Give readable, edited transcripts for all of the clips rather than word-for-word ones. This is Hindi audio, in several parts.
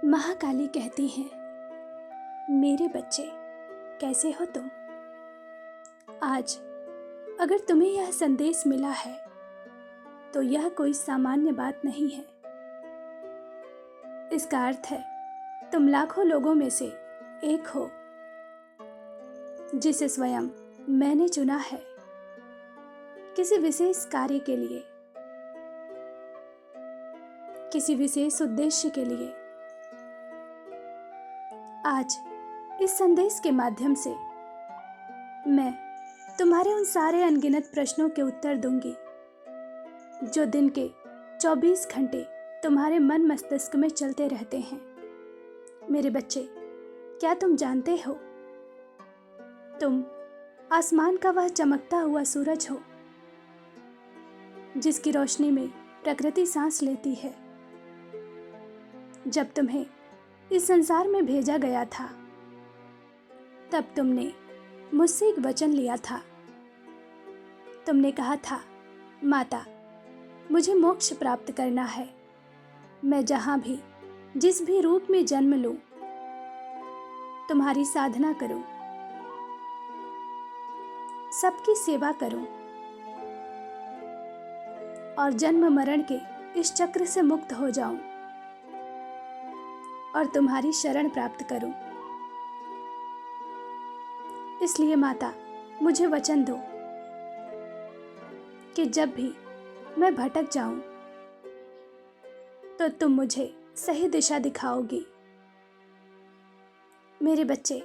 महाकाली कहती हैं, मेरे बच्चे कैसे हो तुम। आज अगर तुम्हें यह संदेश मिला है तो यह कोई सामान्य बात नहीं है। इसका अर्थ है तुम लाखों लोगों में से एक हो जिसे स्वयं मैंने चुना है किसी विशेष कार्य के लिए, किसी विशेष उद्देश्य के लिए। आज इस संदेश के माध्यम से मैं तुम्हारे उन सारे अनगिनत प्रश्नों के उत्तर दूंगी जो दिन के 24 घंटे तुम्हारे मन मस्तिष्क में चलते रहते हैं। मेरे बच्चे, क्या तुम जानते हो, तुम आसमान का वह चमकता हुआ सूरज हो जिसकी रोशनी में प्रकृति सांस लेती है। जब तुम्हें इस संसार में भेजा गया था तब तुमने मुझसे एक वचन लिया था। तुमने कहा था, माता, मुझे मोक्ष प्राप्त करना है। मैं जहां भी जिस भी रूप में जन्म लूं तुम्हारी साधना करूं, सबकी सेवा करूं और जन्म मरण के इस चक्र से मुक्त हो जाऊं और तुम्हारी शरण प्राप्त करूं। इसलिए माता, मुझे वचन दो कि जब भी मैं भटक जाऊं तो तुम मुझे सही दिशा दिखाओगी। मेरे बच्चे,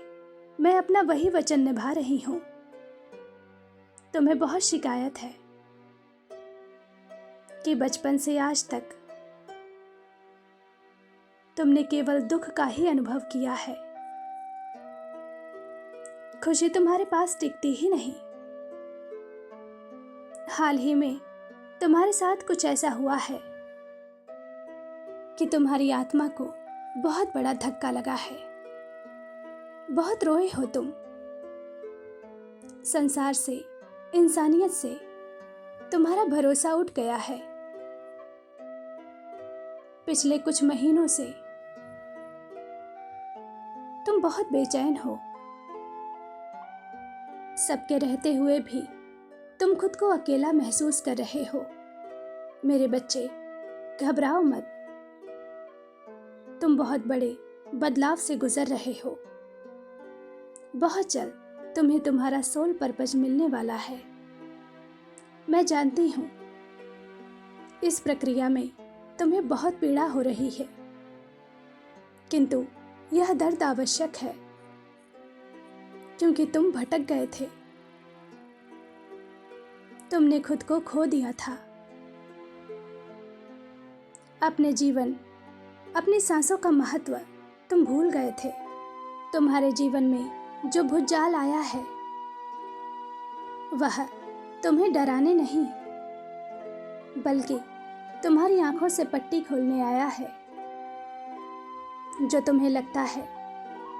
मैं अपना वही वचन निभा रही हूं। तुम्हें बहुत शिकायत है कि बचपन से आज तक तुमने केवल दुख का ही अनुभव किया है। खुशी तुम्हारे पास टिकती ही नहीं। हाल ही में तुम्हारे साथ कुछ ऐसा हुआ है कि तुम्हारी आत्मा को बहुत बड़ा धक्का लगा है। बहुत रोए हो तुम। संसार से, इंसानियत से तुम्हारा भरोसा उठ गया है। पिछले कुछ महीनों से तुम बहुत बेचैन हो। सबके रहते हुए भी तुम खुद को अकेला महसूस कर रहे हो। मेरे बच्चे, घबराओ मत। तुम बहुत बड़े बदलाव से गुजर रहे हो। बहुत जल्द तुम्हें तुम्हारा सोल पर्पज मिलने वाला है। मैं जानती हूं इस प्रक्रिया में तुम्हें बहुत पीड़ा हो रही है, किंतु यह दर्द आवश्यक है क्योंकि तुम भटक गए थे। तुमने खुद को खो दिया था। अपने जीवन, अपनी सांसों का महत्व तुम भूल गए थे। तुम्हारे जीवन में जो भूचाल आया है वह तुम्हें डराने नहीं बल्कि तुम्हारी आंखों से पट्टी खोलने आया है। जो तुम्हें लगता है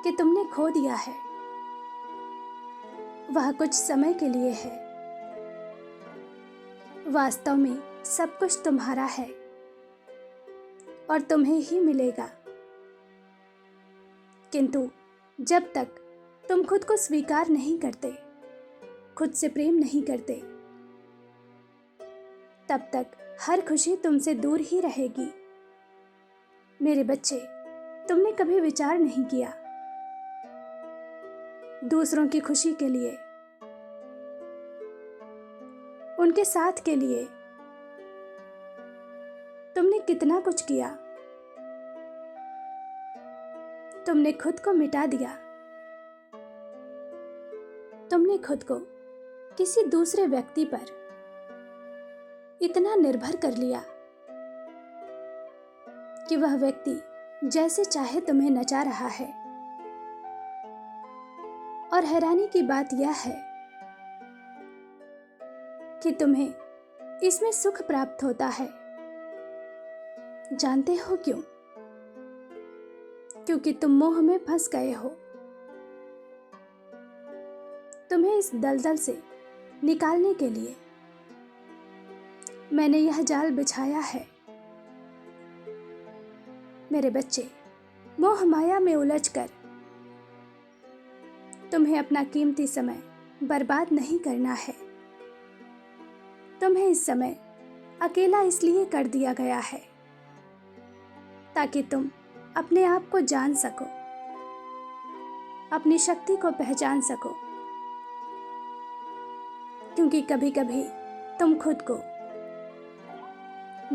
कि तुमने खो दिया है वह कुछ समय के लिए है। वास्तव में सब कुछ तुम्हारा है और तुम्हें ही मिलेगा। किंतु जब तक तुम खुद को स्वीकार नहीं करते, खुद से प्रेम नहीं करते, तब तक हर खुशी तुमसे दूर ही रहेगी। मेरे बच्चे, तुमने कभी विचार नहीं किया दूसरों की खुशी के लिए, उनके साथ के लिए तुमने कितना कुछ किया। तुमने खुद को मिटा दिया। तुमने खुद को किसी दूसरे व्यक्ति पर इतना निर्भर कर लिया कि वह व्यक्ति जैसे चाहे तुम्हें नचा रहा है। और हैरानी की बात यह है कि तुम्हें इसमें सुख प्राप्त होता है। जानते हो क्यों? क्योंकि तुम मोह में फंस गए हो। तुम्हें इस दलदल से निकालने के लिए मैंने यह जाल बिछाया है। मेरे बच्चे, मोह माया में उलझकर तुम्हें अपना कीमती समय बर्बाद नहीं करना है। तुम्हें इस समय अकेला इसलिए कर दिया गया है ताकि तुम अपने आप को जान सको, अपनी शक्ति को पहचान सको। क्योंकि कभी कभी तुम खुद को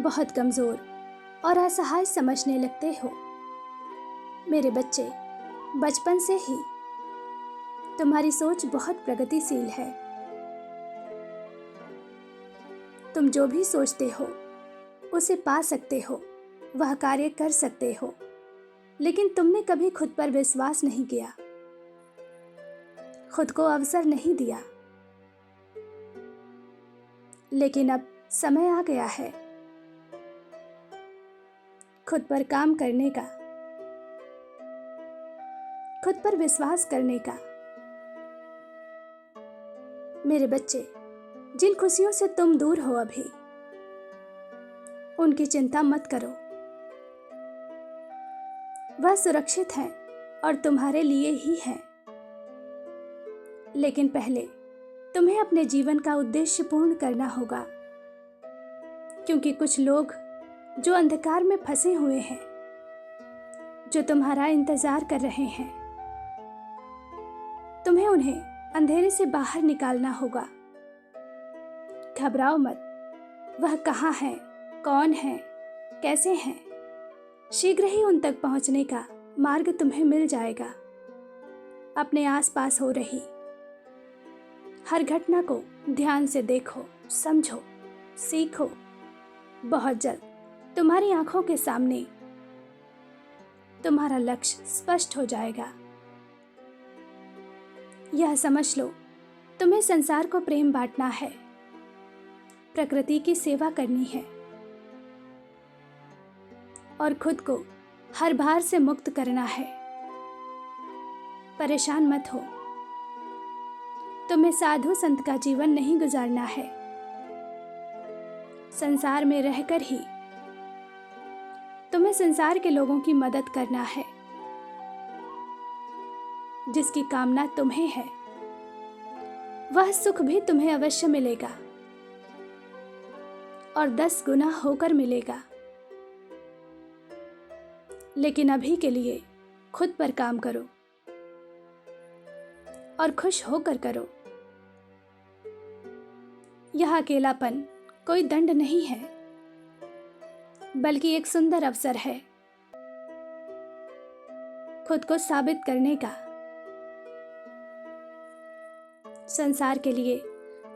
बहुत कमजोर और असहाय समझने लगते हो। मेरे बच्चे, बचपन से ही तुम्हारी सोच बहुत प्रगतिशील है। तुम जो भी सोचते हो उसे पा सकते हो, वह कार्य कर सकते हो, लेकिन तुमने कभी खुद पर विश्वास नहीं किया, खुद को अवसर नहीं दिया। लेकिन अब समय आ गया है खुद पर काम करने का, खुद पर विश्वास करने का। मेरे बच्चे, जिन खुशियों से तुम दूर हो अभी, उनकी चिंता मत करो। वह सुरक्षित हैं और तुम्हारे लिए ही हैं। लेकिन पहले तुम्हें अपने जीवन का उद्देश्य पूर्ण करना होगा, क्योंकि कुछ लोग जो अंधकार में फंसे हुए हैं, जो तुम्हारा इंतजार कर रहे हैं, तुम्हें उन्हें अंधेरे से बाहर निकालना होगा। घबराओ मत। वह कहाँ हैं, कौन हैं, कैसे हैं? शीघ्र ही उन तक पहुंचने का मार्ग तुम्हें मिल जाएगा। अपने आसपास हो रही हर घटना को ध्यान से देखो, समझो, सीखो। बहुत जल्द तुम्हारी आंखों के सामने तुम्हारा लक्ष्य स्पष्ट हो जाएगा। यह समझ लो, तुम्हें संसार को प्रेम बांटना है, प्रकृति की सेवा करनी है और खुद को हर भार से मुक्त करना है। परेशान मत हो। तुम्हें साधु संत का जीवन नहीं गुजारना है। संसार में रहकर ही तुम्हें संसार के लोगों की मदद करना है। जिसकी कामना तुम्हें है, वह सुख भी तुम्हें अवश्य मिलेगा और 10 गुना होकर मिलेगा। लेकिन अभी के लिए खुद पर काम करो और खुश होकर करो। यह अकेलापन कोई दंड नहीं है, बल्कि एक सुंदर अवसर है खुद को साबित करने का, संसार के लिए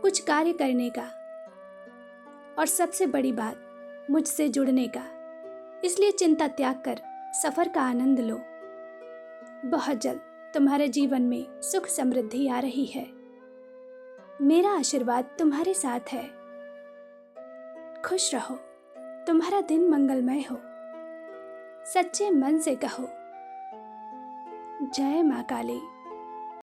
कुछ कार्य करने का और सबसे बड़ी बात, मुझसे जुड़ने का। इसलिए चिंता त्याग कर सफर का आनंद लो। बहुत जल्द तुम्हारे जीवन में सुख समृद्धि आ रही है। मेरा आशीर्वाद तुम्हारे साथ है। खुश रहो, तुम्हारा दिन मंगलमय हो। सच्चे मन से कहो, जय मां काली।